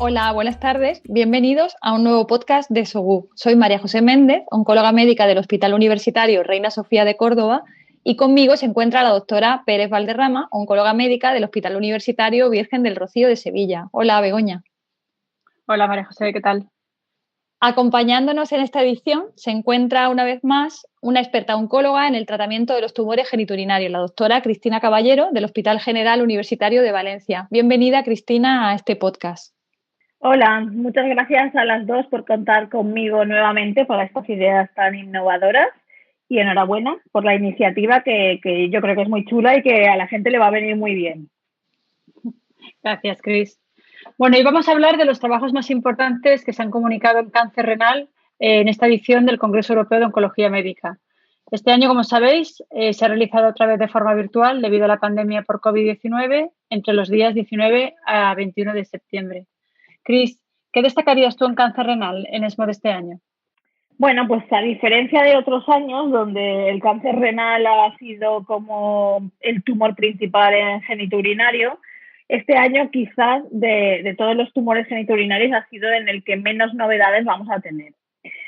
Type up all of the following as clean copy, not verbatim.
Hola, buenas tardes. Bienvenidos a un nuevo podcast de SOGU. Soy María José Méndez, oncóloga médica del Hospital Universitario Reina Sofía de Córdoba, y conmigo se encuentra la doctora Pérez Valderrama, oncóloga médica del Hospital Universitario Virgen del Rocío de Sevilla. Hola, Begoña. Hola, María José, ¿qué tal? Acompañándonos en esta edición se encuentra una vez más una experta oncóloga en el tratamiento de los tumores genitourinarios, la doctora Cristina Caballero, del Hospital General Universitario de Valencia. Bienvenida, Cristina, a este podcast. Hola, muchas gracias a las dos por contar conmigo nuevamente para estas ideas tan innovadoras y enhorabuena por la iniciativa que yo creo que es muy chula y que a la gente le va a venir muy bien. Gracias, Cris. Bueno, y vamos a hablar de los trabajos más importantes que se han comunicado en cáncer renal en esta edición del Congreso Europeo de Oncología Médica. Este año, como sabéis, se ha realizado otra vez de forma virtual debido a la pandemia por COVID-19 entre los días 19 a 21 de septiembre. Cris, ¿qué destacarías tú en cáncer renal en ESMO de este año? Bueno, pues a diferencia de otros años donde el cáncer renal ha sido como el tumor principal en genitourinario, este año quizás de todos los tumores genitourinarios ha sido en el que menos novedades vamos a tener.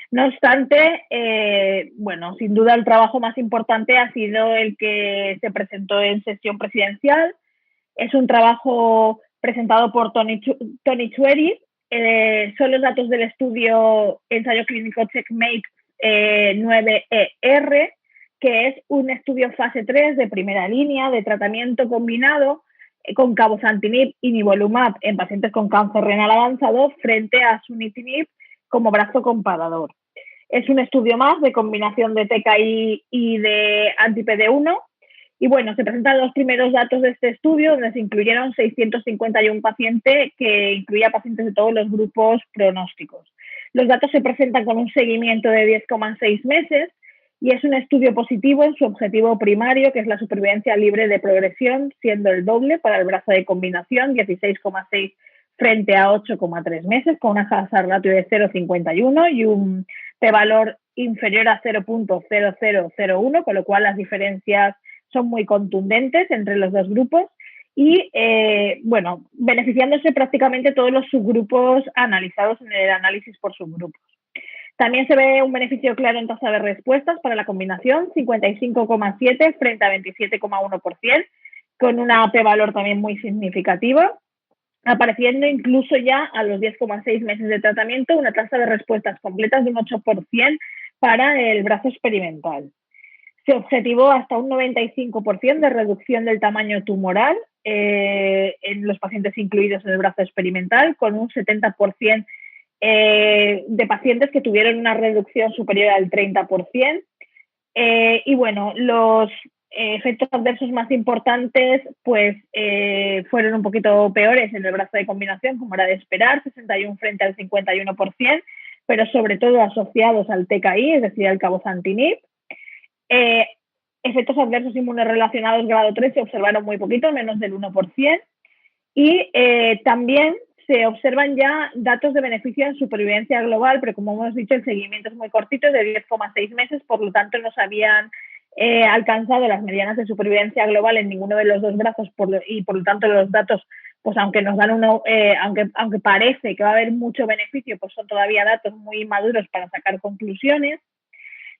No obstante, bueno, sin duda el trabajo más importante ha sido el que se presentó en sesión presidencial. Es un trabajo presentado por Tony Chueri. Son los datos del estudio ensayo clínico Checkmate 9ER, que es un estudio fase 3 de primera línea de tratamiento combinado con cabozantinib y nivolumab en pacientes con cáncer renal avanzado frente a sunitinib como brazo comparador. Es un estudio más de combinación de TKI y de anti-PD1. Y bueno, se presentan los primeros datos de este estudio, donde se incluyeron 651 pacientes, que incluía pacientes de todos los grupos pronósticos. Los datos se presentan con un seguimiento de 10,6 meses y es un estudio positivo en su objetivo primario, que es la supervivencia libre de progresión, siendo el doble para el brazo de combinación, 16,6 frente a 8,3 meses, con una hazard ratio de 0,51 y un p-valor inferior a 0.0001, con lo cual las diferencias son muy contundentes entre los dos grupos y, bueno, beneficiándose prácticamente todos los subgrupos analizados en el análisis por subgrupos. También se ve un beneficio claro en tasa de respuestas para la combinación, 55,7 frente a 27,1%, con una p-valor también muy significativa, apareciendo incluso ya a los 10,6 meses de tratamiento una tasa de respuestas completas de un 8% para el brazo experimental. Se objetivó hasta un 95% de reducción del tamaño tumoral en los pacientes incluidos en el brazo experimental, con un 70% de pacientes que tuvieron una reducción superior al 30%. Y bueno, los efectos adversos más importantes pues fueron un poquito peores en el brazo de combinación, como era de esperar, 61 frente al 51%, pero sobre todo asociados al TKI, es decir, al cabozantinib. Efectos adversos inmunorrelacionados grado 3 se observaron muy poquito, menos del 1%, y también se observan ya datos de beneficio en supervivencia global, pero como hemos dicho, el seguimiento es muy cortito, de 10,6 meses, por lo tanto no se habían alcanzado las medianas de supervivencia global en ninguno de los dos brazos, y por lo tanto los datos, pues aunque nos dan aunque parece que va a haber mucho beneficio, pues son todavía datos muy inmaduros para sacar conclusiones.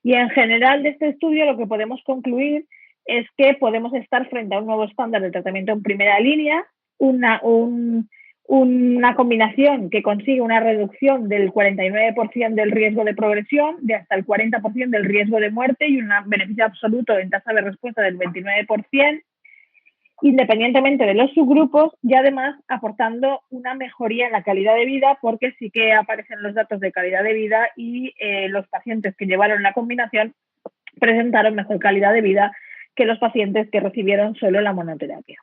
Y en general de este estudio lo que podemos concluir es que podemos estar frente a un nuevo estándar de tratamiento en primera línea, una combinación que consigue una reducción del 49% del riesgo de progresión, de hasta el 40% del riesgo de muerte y un beneficio absoluto en tasa de respuesta del 29%, independientemente de los subgrupos, y además aportando una mejoría en la calidad de vida, porque sí que aparecen los datos de calidad de vida y los pacientes que llevaron la combinación presentaron mejor calidad de vida que los pacientes que recibieron solo la monoterapia.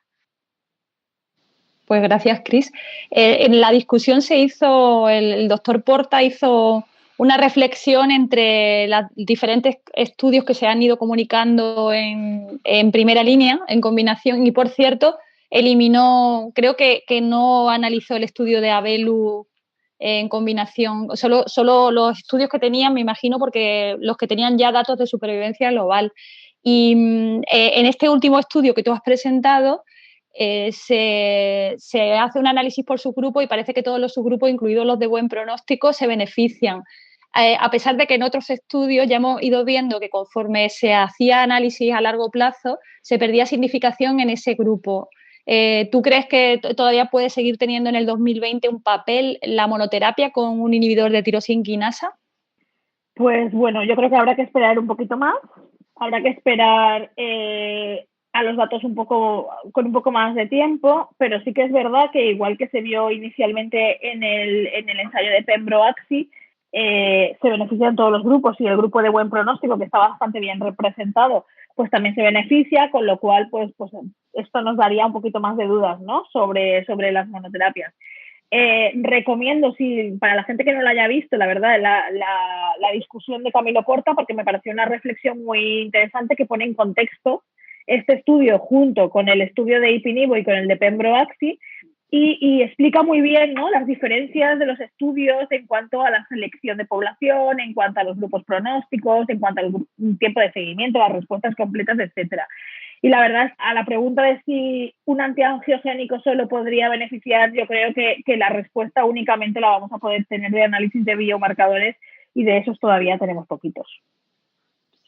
Pues gracias, Cris. En la discusión el doctor Porta hizo una reflexión entre los diferentes estudios que se han ido comunicando en primera línea, en combinación, y por cierto, creo que no analizó el estudio de Abelu en combinación, solo los estudios que tenían, me imagino, porque los que tenían ya datos de supervivencia global. Y en este último estudio que tú has presentado, se hace un análisis por subgrupo y parece que todos los subgrupos, incluidos los de buen pronóstico, se benefician. A pesar de que en otros estudios ya hemos ido viendo que conforme se hacía análisis a largo plazo, se perdía significación en ese grupo. ¿Tú crees que todavía puede seguir teniendo en el 2020 un papel la monoterapia con un inhibidor de tirosina quinasa? Pues bueno, yo creo que habrá que esperar un poquito más. Habrá que esperar a los datos con un poco más de tiempo, pero sí que es verdad que igual que se vio inicialmente en el ensayo de Pembro-Axi, se benefician todos los grupos y el grupo de buen pronóstico, que está bastante bien representado, pues también se beneficia, con lo cual pues esto nos daría un poquito más de dudas, ¿no? sobre las monoterapias. Recomiendo, para la gente que no lo haya visto, la verdad, la discusión de Camilo Porta, porque me pareció una reflexión muy interesante que pone en contexto este estudio junto con el estudio de Ipinivo y con el de Pembro-Axi y explica muy bien, ¿no?, las diferencias de los estudios en cuanto a la selección de población, en cuanto a los grupos pronósticos, en cuanto al tiempo de seguimiento, las respuestas completas, etcétera. Y la verdad, a la pregunta de si un antiangiogénico solo podría beneficiar, yo creo que la respuesta únicamente la vamos a poder tener de análisis de biomarcadores y de esos todavía tenemos poquitos.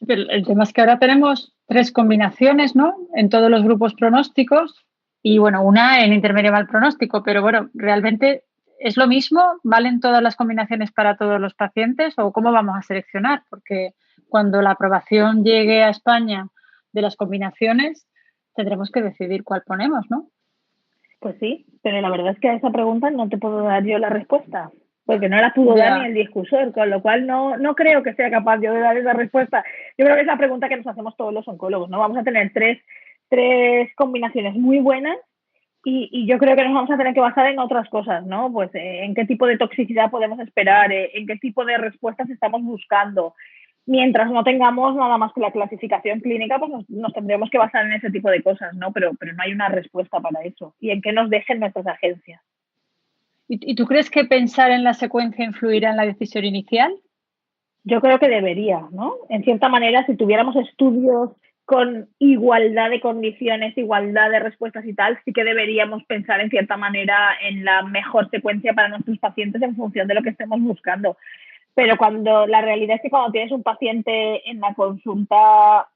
El tema es que ahora tenemos 3 combinaciones, ¿no?, en todos los grupos pronósticos y, bueno, una en intermedio mal pronóstico, pero, bueno, ¿realmente es lo mismo? ¿Valen todas las combinaciones para todos los pacientes o cómo vamos a seleccionar? Porque cuando la aprobación llegue a España de las combinaciones, tendremos que decidir cuál ponemos, ¿no? Pues sí, pero la verdad es que a esa pregunta no te puedo dar yo la respuesta, porque no la pudo dar ni el discursor, con lo cual no creo que sea capaz yo de dar esa respuesta. Yo creo que es la pregunta que nos hacemos todos los oncólogos, ¿no? Vamos a tener tres combinaciones muy buenas y yo creo que nos vamos a tener que basar en otras cosas, ¿no? Pues en qué tipo de toxicidad podemos esperar, en qué tipo de respuestas estamos buscando. Mientras no tengamos nada más que la clasificación clínica, pues nos tendremos que basar en ese tipo de cosas, ¿no? Pero no hay una respuesta para eso. Y en qué nos dejen nuestras agencias. ¿Y tú crees que pensar en la secuencia influirá en la decisión inicial? Yo creo que debería, ¿no? En cierta manera, si tuviéramos estudios con igualdad de condiciones, igualdad de respuestas y tal, sí que deberíamos pensar en cierta manera en la mejor secuencia para nuestros pacientes en función de lo que estemos buscando. Pero la realidad es que cuando tienes un paciente en la consulta,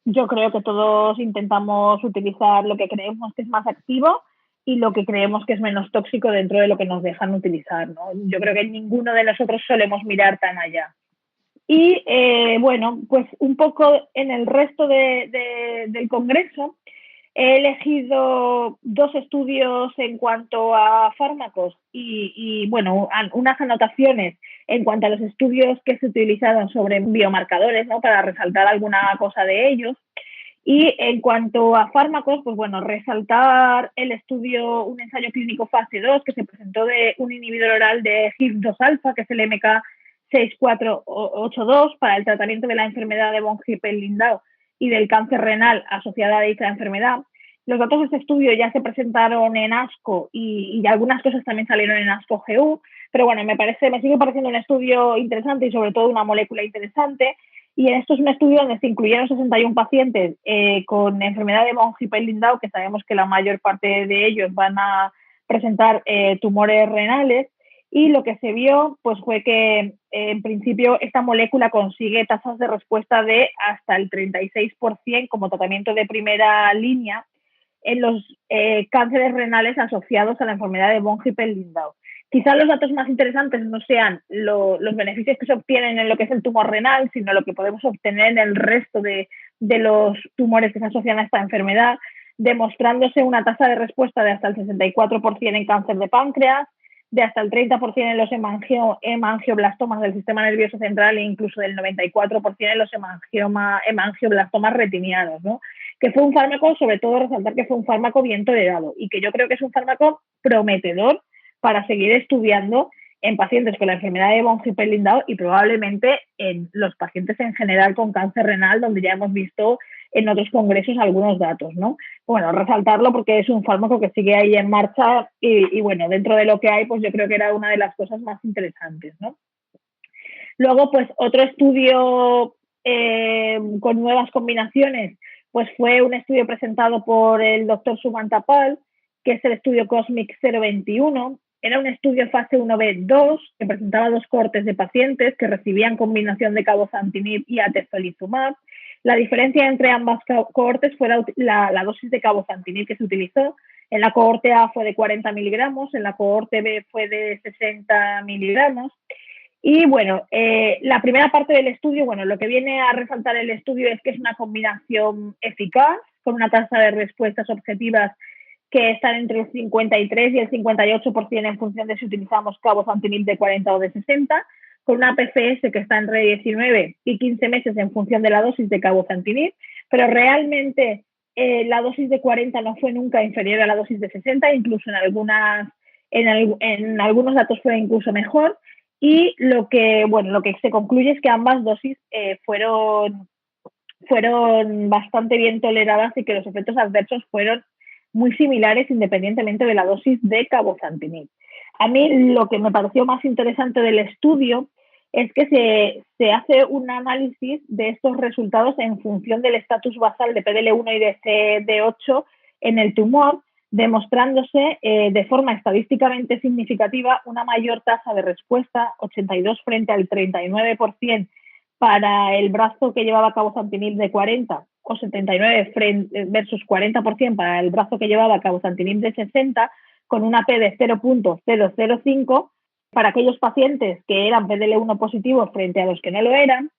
yo creo que todos intentamos utilizar lo que creemos que es más activo y lo que creemos que es menos tóxico dentro de lo que nos dejan utilizar, ¿no? Yo creo que ninguno de nosotros solemos mirar tan allá. Y bueno, pues un poco en el resto del Congreso he elegido 2 estudios en cuanto a fármacos y bueno, unas anotaciones en cuanto a los estudios que se utilizaron sobre biomarcadores, ¿no?, para resaltar alguna cosa de ellos. Y en cuanto a fármacos, pues bueno, resaltar el estudio, un ensayo clínico fase 2 que se presentó de un inhibidor oral de HIF-2 alfa, que es el MK-6482, para el tratamiento de la enfermedad de von Hippel-Lindau y del cáncer renal asociada a dicha enfermedad. Los datos de este estudio ya se presentaron en ASCO y algunas cosas también salieron en ASCO-GU, pero bueno, me sigue pareciendo un estudio interesante y sobre todo una molécula interesante. Y esto es un estudio donde se incluyeron 61 pacientes con enfermedad de von Hippel-Lindau, que sabemos que la mayor parte de ellos van a presentar tumores renales. Y lo que se vio pues fue que en principio esta molécula consigue tasas de respuesta de hasta el 36% como tratamiento de primera línea en los cánceres renales asociados a la enfermedad de von Hippel-Lindau. Quizás los datos más interesantes no sean los beneficios que se obtienen en lo que es el tumor renal, sino lo que podemos obtener en el resto de los tumores que se asocian a esta enfermedad, demostrándose una tasa de respuesta de hasta el 64% en cáncer de páncreas, de hasta el 30% en los hemangioblastomas del sistema nervioso central e incluso del 94% en los hemangioblastomas retinianos, ¿no? Que fue un fármaco, sobre todo resaltar que fue un fármaco bien tolerado y que yo creo que es un fármaco prometedor para seguir estudiando en pacientes con la enfermedad de von Hippel-Lindau y probablemente en los pacientes en general con cáncer renal, donde ya hemos visto en otros congresos algunos datos, ¿no? Bueno, resaltarlo porque es un fármaco que sigue ahí en marcha y bueno, dentro de lo que hay, pues yo creo que era una de las cosas más interesantes, ¿no? Luego, pues otro estudio con nuevas combinaciones, pues fue un estudio presentado por el doctor Sumanta Pal, que es el estudio COSMIC 021. Era un estudio fase 1b2 que presentaba 2 cohortes de pacientes que recibían combinación de cabozantinib y atezolizumab. La diferencia entre ambas cohortes fue la dosis de cabozantinib que se utilizó. En la cohorte A fue de 40 miligramos, en la cohorte B fue de 60 miligramos. Y bueno, la primera parte del estudio, bueno, lo que viene a resaltar el estudio es que es una combinación eficaz, con una tasa de respuestas objetivas que están entre el 53 y el 58% en función de si utilizamos cabozantinib de 40 o de 60, con una PFS que está entre 19 y 15 meses en función de la dosis de cabozantinib, pero realmente la dosis de 40 no fue nunca inferior a la dosis de 60, incluso en algunos datos fue incluso mejor. Y lo que se concluye es que ambas dosis fueron bastante bien toleradas y que los efectos adversos fueron muy similares independientemente de la dosis de cabozantinib. A mí lo que me pareció más interesante del estudio es que se hace un análisis de estos resultados en función del estatus basal de PDL1 y de CD8 en el tumor, demostrándose de forma estadísticamente significativa una mayor tasa de respuesta, 82 frente al 39%, para el brazo que llevaba cabozantinib de 40 o 79 versus 40% para el brazo que llevaba cabozantinib de 60, con una P de 0.005 para aquellos pacientes que eran PDL1 positivos frente a los que no lo eran.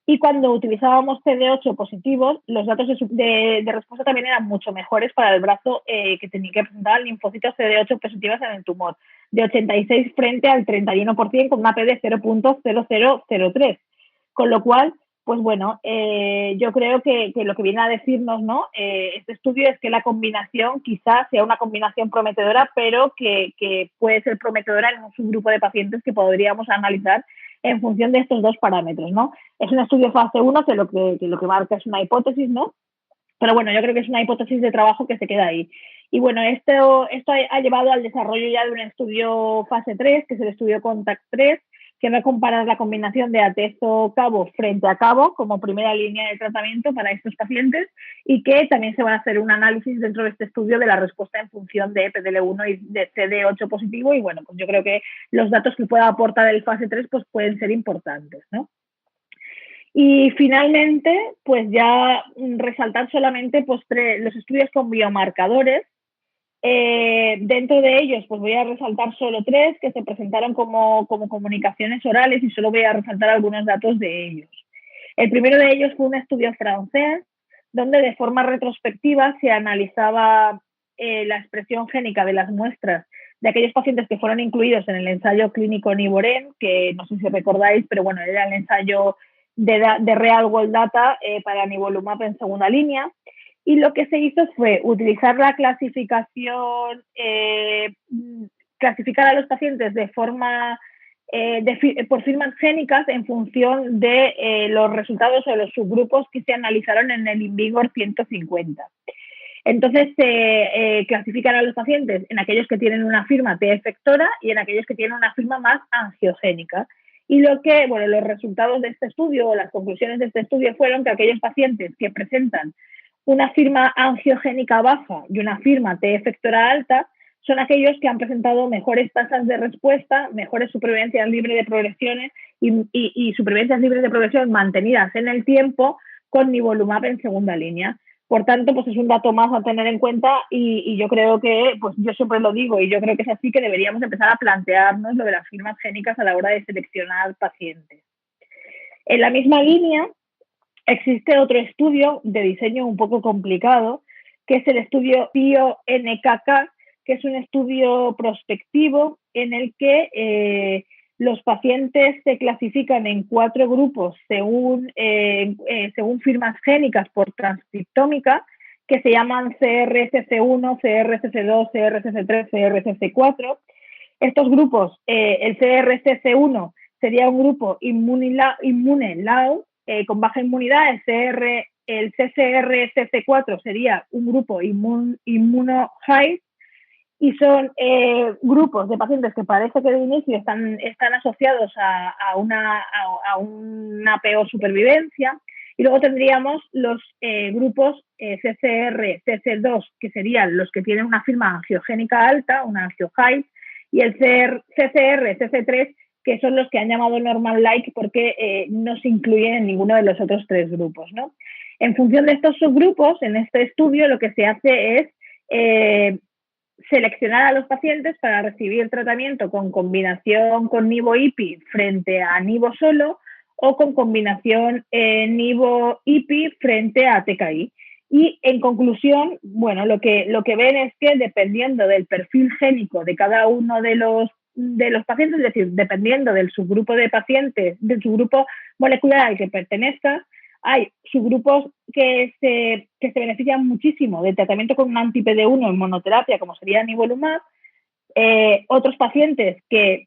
Y cuando utilizábamos CD8 positivos, los datos de respuesta también eran mucho mejores para el brazo que presentaba linfocitos CD8 positivas en el tumor, de 86 frente al 31% con una P de 0.0003. Con lo cual, pues bueno, yo creo que lo que viene a decirnos, ¿no? Este estudio es que la combinación quizás sea una combinación prometedora, pero que puede ser prometedora en un subgrupo de pacientes que podríamos analizar en función de estos dos parámetros, ¿no? Es un estudio fase 1 que lo que marca es una hipótesis, ¿no? Pero bueno, yo creo que es una hipótesis de trabajo que se queda ahí. Y bueno, esto ha llevado al desarrollo ya de un estudio fase 3, que es el estudio CONTACT 3, que va a comparar la combinación de atezo-cabo frente a cabo como primera línea de tratamiento para estos pacientes y que también se va a hacer un análisis dentro de este estudio de la respuesta en función de PDL1 y de CD8 positivo y bueno, pues yo creo que los datos que pueda aportar el fase 3 pues pueden ser importantes, ¿no? Y finalmente, pues ya resaltar solamente pues, los estudios con biomarcadores. Dentro de ellos, pues voy a resaltar solo 3 que se presentaron como comunicaciones orales y solo voy a resaltar algunos datos de ellos. El primero de ellos fue un estudio francés donde de forma retrospectiva se analizaba la expresión génica de las muestras de aquellos pacientes que fueron incluidos en el ensayo clínico Nivoren, que no sé si recordáis, pero bueno, era el ensayo de Real World Data para nivolumab en segunda línea. Y lo que se hizo fue utilizar la clasificación, clasificar a los pacientes de forma por firmas génicas en función de los resultados o los subgrupos que se analizaron en el INVIGOR 150. Entonces se clasifican a los pacientes en aquellos que tienen una firma T efectora y en aquellos que tienen una firma más angiogénica. Y los resultados de este estudio o las conclusiones de este estudio fueron que aquellos pacientes que presentan una firma angiogénica baja y una firma T efectora alta son aquellos que han presentado mejores tasas de respuesta, mejores supervivencias libres de progresiones y supervivencias libres de progresión mantenidas en el tiempo con nivolumab en segunda línea. Por tanto, pues es un dato más a tener en cuenta y yo creo que, pues yo siempre lo digo y yo creo que es así que deberíamos empezar a plantearnos lo de las firmas génicas a la hora de seleccionar pacientes. En la misma línea, existe otro estudio de diseño un poco complicado, que es el estudio PIO-NKK, que es un estudio prospectivo en el que los pacientes se clasifican en 4 grupos según firmas génicas por transcriptómica, que se llaman CRCC1, CRCC2, CRCC3, CRCC4. Estos grupos, el CRCC1 sería un grupo inmune low, con baja inmunidad, el CCR-CC4 sería un grupo inmuno high, y son grupos de pacientes que parece que de inicio están asociados a una peor supervivencia. Y luego tendríamos los grupos CCR, CC2, que serían los que tienen una firma angiogénica alta, una angio high, y el CCR, CC3, que son los que han llamado normal-like porque no se incluyen en ninguno de los otros tres grupos, ¿no? En función de estos subgrupos, en este estudio lo que se hace es seleccionar a los pacientes para recibir tratamiento con combinación con nivo-IPI frente a nivo solo o con combinación nivo-IPI frente a TKI. Y en conclusión, bueno, lo que ven es que dependiendo del perfil génico de cada uno de los pacientes, es decir, dependiendo del subgrupo de pacientes, del subgrupo molecular al que pertenezca, hay subgrupos que se benefician muchísimo del tratamiento con un anti-PD1 en monoterapia, como sería nivolumab, otros pacientes que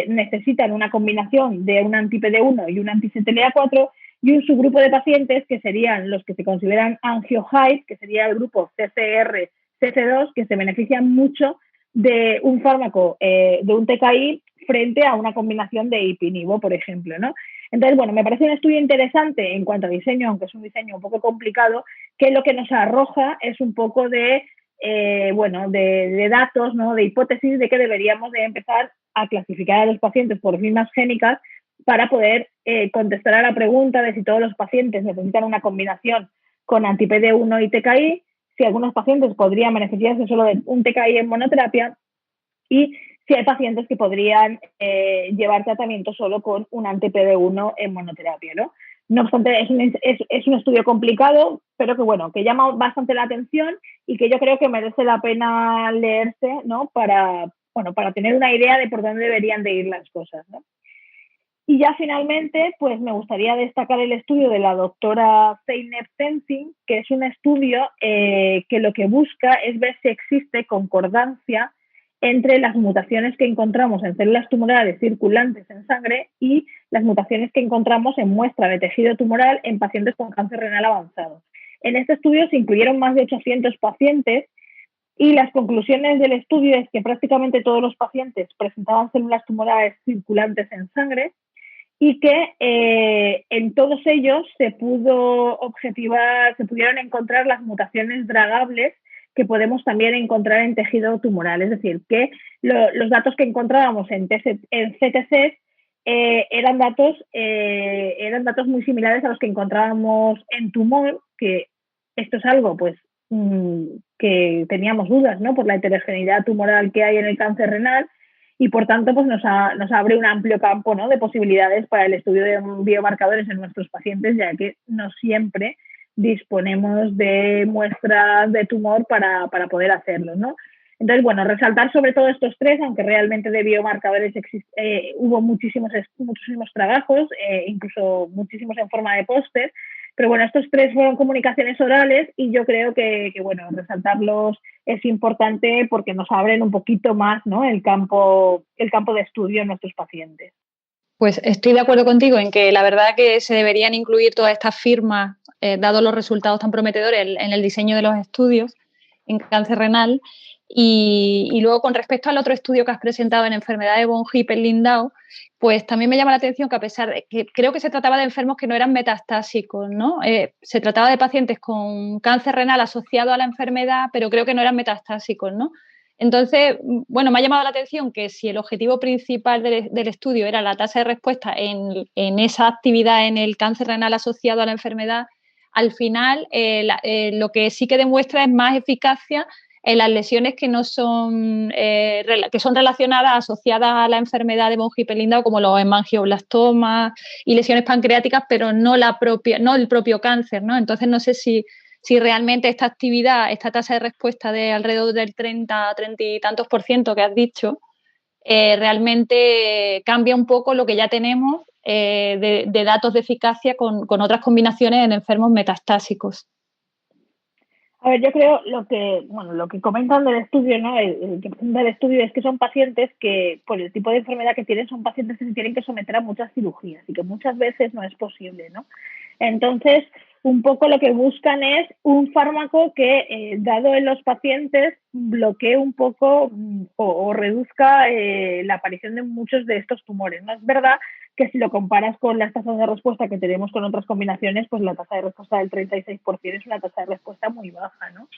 necesitan una combinación de un anti-PD1 y un anti-CTLA4, y un subgrupo de pacientes que serían los que se consideran angio-high, que sería el grupo CCR-CC2, que se benefician mucho de un fármaco, de un TKI, frente a una combinación de IPI-nivo, por ejemplo, ¿no? Entonces, bueno, me parece un estudio interesante en cuanto a diseño, aunque es un diseño un poco complicado, que lo que nos arroja es un poco de datos, ¿no? De hipótesis de que deberíamos de empezar a clasificar a los pacientes por firmas génicas para poder contestar a la pregunta de si todos los pacientes necesitan una combinación con anti-PD1 y TKI, si algunos pacientes podrían beneficiarse solo de un TKI en monoterapia y si hay pacientes que podrían llevar tratamiento solo con un anti-PD1 en monoterapia, ¿no? No obstante, es un estudio complicado, pero que, bueno, que llama bastante la atención y que yo creo que merece la pena leerse, ¿no? Para tener una idea de por dónde deberían de ir las cosas, ¿no? Y ya finalmente, pues me gustaría destacar el estudio de la doctora Zeynep Tenzing, que es un estudio que lo que busca es ver si existe concordancia entre las mutaciones que encontramos en células tumorales circulantes en sangre y las mutaciones que encontramos en muestra de tejido tumoral en pacientes con cáncer renal avanzado. En este estudio se incluyeron más de 800 pacientes y las conclusiones del estudio es que prácticamente todos los pacientes presentaban células tumorales circulantes en sangre y que en todos ellos se pudieron encontrar las mutaciones dragables que podemos también encontrar en tejido tumoral. Es decir, que los datos que encontrábamos en CTCs eran datos muy similares a los que encontrábamos en tumor, que esto es algo pues que teníamos dudas, ¿no? Por la heterogeneidad tumoral que hay en el cáncer renal. Y, por tanto, pues nos abre un amplio campo, ¿no? De posibilidades para el estudio de biomarcadores en nuestros pacientes, ya que no siempre disponemos de muestras de tumor para poder hacerlo, ¿no? Entonces, bueno, resaltar sobre todo estos tres, aunque realmente de biomarcadores hubo muchísimos trabajos, incluso muchísimos en forma de póster, pero bueno, estos tres fueron comunicaciones orales y yo creo que bueno, resaltarlos es importante porque nos abren un poquito más, ¿no? el campo de estudio en nuestros pacientes. Pues estoy de acuerdo contigo en que la verdad que se deberían incluir todas estas firmas, dados los resultados tan prometedores en el diseño de los estudios en cáncer renal. Y luego, con respecto al otro estudio que has presentado en enfermedad de von Hippel-Lindau, pues también me llama la atención que, a pesar de que creo que se trataba de enfermos que no eran metastásicos, ¿no? Se trataba de pacientes con cáncer renal asociado a la enfermedad, pero creo que no eran metastásicos, ¿no? Entonces, bueno, me ha llamado la atención que si el objetivo principal del estudio era la tasa de respuesta en esa actividad en el cáncer renal asociado a la enfermedad, al final lo que sí que demuestra es más eficacia en las lesiones que no son, que son relacionadas, asociadas a la enfermedad de von Hippel-Lindau, como los hemangioblastomas y lesiones pancreáticas, pero no el propio cáncer, ¿no? Entonces, no sé si realmente esta actividad, esta tasa de respuesta de alrededor del 30 y tantos % que has dicho, realmente cambia un poco lo que ya tenemos de datos de eficacia con otras combinaciones en enfermos metastásicos. A ver, yo creo lo que comentan del estudio, ¿no? El que presenta el estudio es que son pacientes que, por el tipo de enfermedad que tienen, son pacientes que se tienen que someter a muchas cirugías y que muchas veces no es posible, ¿no? Entonces, un poco lo que buscan es un fármaco que, dado en los pacientes, bloquee un poco o reduzca la aparición de muchos de estos tumores. No es verdad que si lo comparas con las tasas de respuesta que tenemos con otras combinaciones, pues la tasa de respuesta del 36% es una tasa de respuesta muy baja, ¿no?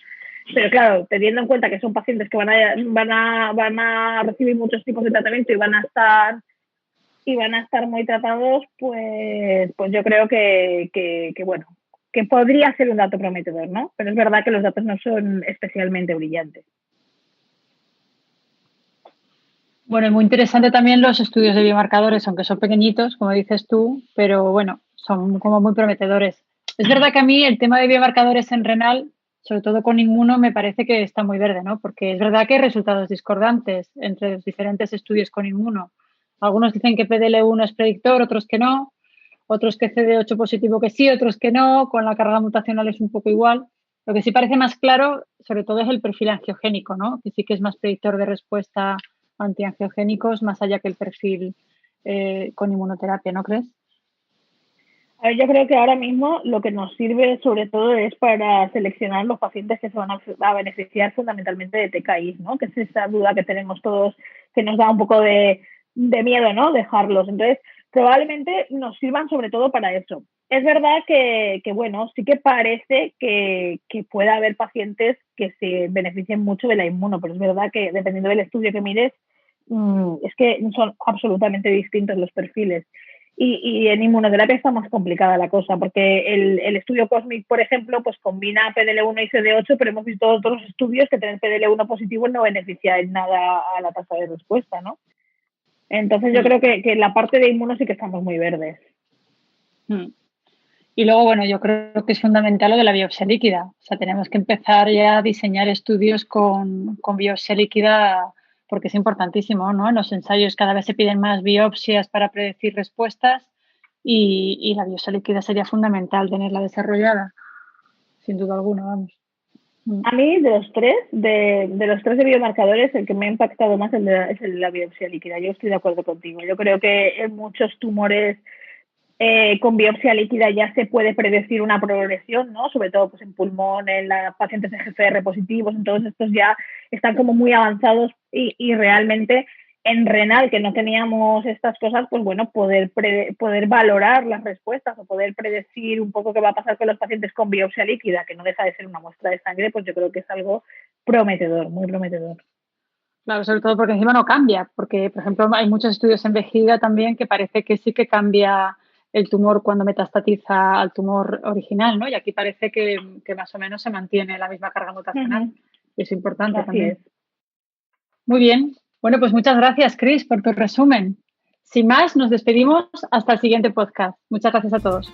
Pero claro, teniendo en cuenta que son pacientes que van a recibir muchos tipos de tratamiento y van a estar muy tratados, pues yo creo que bueno, que podría ser un dato prometedor, ¿no? Pero es verdad que los datos no son especialmente brillantes. Bueno, y muy interesante también los estudios de biomarcadores, aunque son pequeñitos, como dices tú, pero bueno, son como muy prometedores. Es verdad que a mí el tema de biomarcadores en renal, sobre todo con inmuno, me parece que está muy verde, ¿no? Porque es verdad que hay resultados discordantes entre los diferentes estudios con inmuno. Algunos dicen que PDL1 es predictor, otros que no, otros que CD8 positivo que sí, otros que no, con la carga mutacional es un poco igual. Lo que sí parece más claro, sobre todo, es el perfil angiogénico, ¿no? Que sí que es más predictor de respuesta antiangiogénicos, más allá que el perfil con inmunoterapia, ¿no crees? A ver, yo creo que ahora mismo lo que nos sirve sobre todo es para seleccionar los pacientes que se van a beneficiar fundamentalmente de TKI, ¿no? Que es esa duda que tenemos todos, que nos da un poco de miedo, ¿no? Dejarlos. Entonces, probablemente nos sirvan sobre todo para eso. Es verdad que bueno, sí que parece que pueda haber pacientes que se beneficien mucho de la inmuno, pero es verdad que dependiendo del estudio que mires, es que son absolutamente distintos los perfiles. Y en inmunoterapia está más complicada la cosa, porque el estudio COSMIC, por ejemplo, pues combina PDL1 y CD8, pero hemos visto otros estudios que tener PDL1 positivo no beneficia en nada a la tasa de respuesta, ¿no? Entonces yo creo que en la parte de inmuno sí que estamos muy verdes. Y luego, bueno, yo creo que es fundamental lo de la biopsia líquida. O sea, tenemos que empezar ya a diseñar estudios con biopsia líquida porque es importantísimo, ¿no? En los ensayos cada vez se piden más biopsias para predecir respuestas y la biopsia líquida sería fundamental tenerla desarrollada, sin duda alguna, vamos. A mí, de los tres de biomarcadores, el que me ha impactado más es el de la biopsia líquida. Yo estoy de acuerdo contigo. Yo creo que en muchos tumores con biopsia líquida ya se puede predecir una progresión, ¿no? Sobre todo pues, en pulmón, en los pacientes EGFR positivos, en todos estos ya están como muy avanzados y realmente en renal, que no teníamos estas cosas, pues bueno, poder valorar las respuestas o poder predecir un poco qué va a pasar con los pacientes con biopsia líquida, que no deja de ser una muestra de sangre, pues yo creo que es algo prometedor, muy prometedor. Claro, sobre todo porque encima no cambia, porque, por ejemplo, hay muchos estudios en vejiga también que parece que sí que cambia el tumor cuando metastatiza al tumor original, ¿no? Y aquí parece que más o menos se mantiene la misma carga mutacional. Y es importante Así también. es. Muy bien. Bueno, pues muchas gracias, Chris, por tu resumen. Sin más, nos despedimos hasta el siguiente podcast. Muchas gracias a todos.